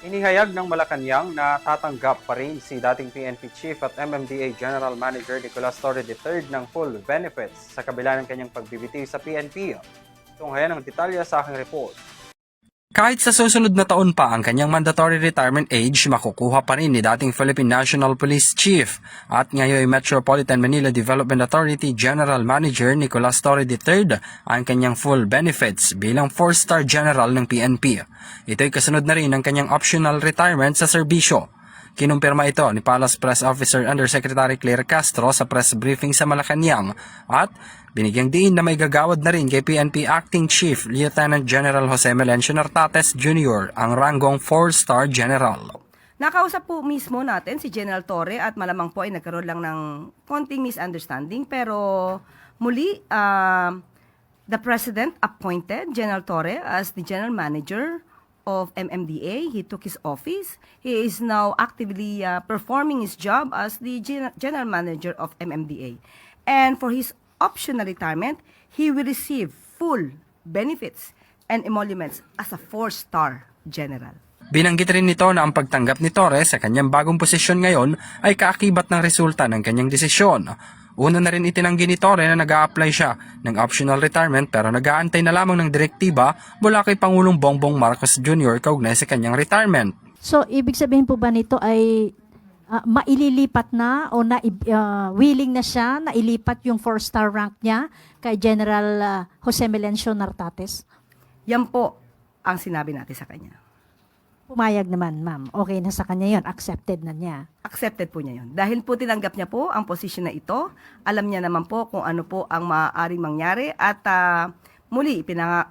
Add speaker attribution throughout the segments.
Speaker 1: Inihayag ng Malacanang na tatanggap pa rin si dating PNP Chief at MMDA General Manager Nicolas Torre III ng full benefits sa kabila ng kanyang pagbibitiw sa PNP. Tunghayan ang detalye sa aking report. Kahit sa susunod na taon pa ang kanyang mandatory retirement age, makukuha pa rin ni dating Philippine National Police Chief at ngayon Metropolitan Manila Development Authority General Manager Nicolas Torre III ang kanyang full benefits bilang 4-star general ng PNP. Ito'y kasunod na rin ng kanyang optional retirement sa serbisyo. Kinumpirma ito ni Palace Press Officer Undersecretary Claire Castro sa press briefing sa Malacanang at binigyang diin na may gagawad na rin kay PNP Acting Chief Lieutenant General Jose Melencio Nartates Jr. ang ranggong 4-star general.
Speaker 2: Nakausap po mismo natin si General Torre at malamang po ay nagkaroon lang ng konting misunderstanding pero muli the President appointed General Torre as the General Manager of MMDA. He took his office. He is now actively performing his job as the General Manager of MMDA. And for his optional retirement, he will receive full benefits and emoluments as a 4-star general.
Speaker 1: Binanggit rin nito na ang pagtanggap ni Torres sa kanyang bagong posisyon ngayon ay kaakibat ng resulta ng kanyang desisyon. Una na rin itinanggi ni Torre na nag-a-apply siya ng optional retirement pero nag-aantay na lamang ng direktiba mula kay Pangulong Bongbong Marcos Jr. kaugnay sa kanyang retirement.
Speaker 3: So, ibig sabihin po ba nito ay maililipat na o willing na siya na ilipat yung 4-star rank niya kay General Jose Melencio Nartates?
Speaker 2: Yan po ang sinabi natin sa kanya.
Speaker 3: Pumayag naman, ma'am. Okay na sa kanya yon, accepted na niya.
Speaker 2: Accepted po niya yun. Dahil po tinanggap niya po ang posisyon na ito, alam niya naman po kung ano po ang maaaring mangyari at muli,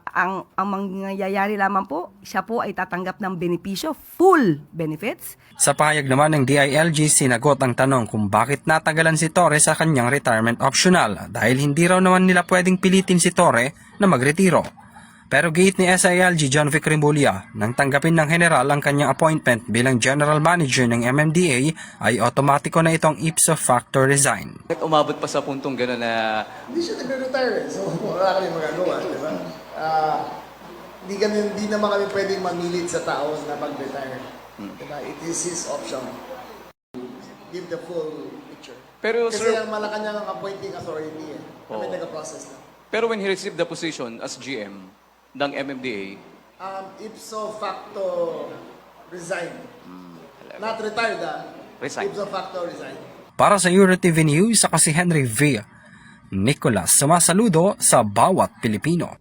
Speaker 2: ang mangyayari lamang po, siya po ay tatanggap ng benepisyo, full benefits.
Speaker 1: Sa pahayag naman ng DILG, sinagot ang tanong kung bakit natagalan si Torre sa kanyang retirement optional dahil hindi raw naman nila pwedeng pilitin si Torre na magretiro. Pero giit ni SILG John Vic Rimulya, nang tanggapin ng general ang kanyang appointment bilang General Manager ng MMDA ay otomatiko na itong ipso facto resign.
Speaker 4: Umabot pa sa puntong gano'n na...
Speaker 5: Hindi siya nagre-retire, so wala kami magagawa, di ba? Hindi naman kami pwedeng mamilit sa tao na mag-retire. Diba? It is his option. Give the full picture.
Speaker 4: Pero,
Speaker 5: kasi
Speaker 4: sir,
Speaker 5: ang Malacanang ang appointing authority kami nag-process na.
Speaker 4: pero when he received the position as GM ng MMDA,
Speaker 5: Ipso facto resign. Not retired,
Speaker 4: Resign.
Speaker 5: Ipso facto resign.
Speaker 1: Para sa EuroTV News, ako si Henry V. Nicolas, sumasaludo sa bawat Pilipino.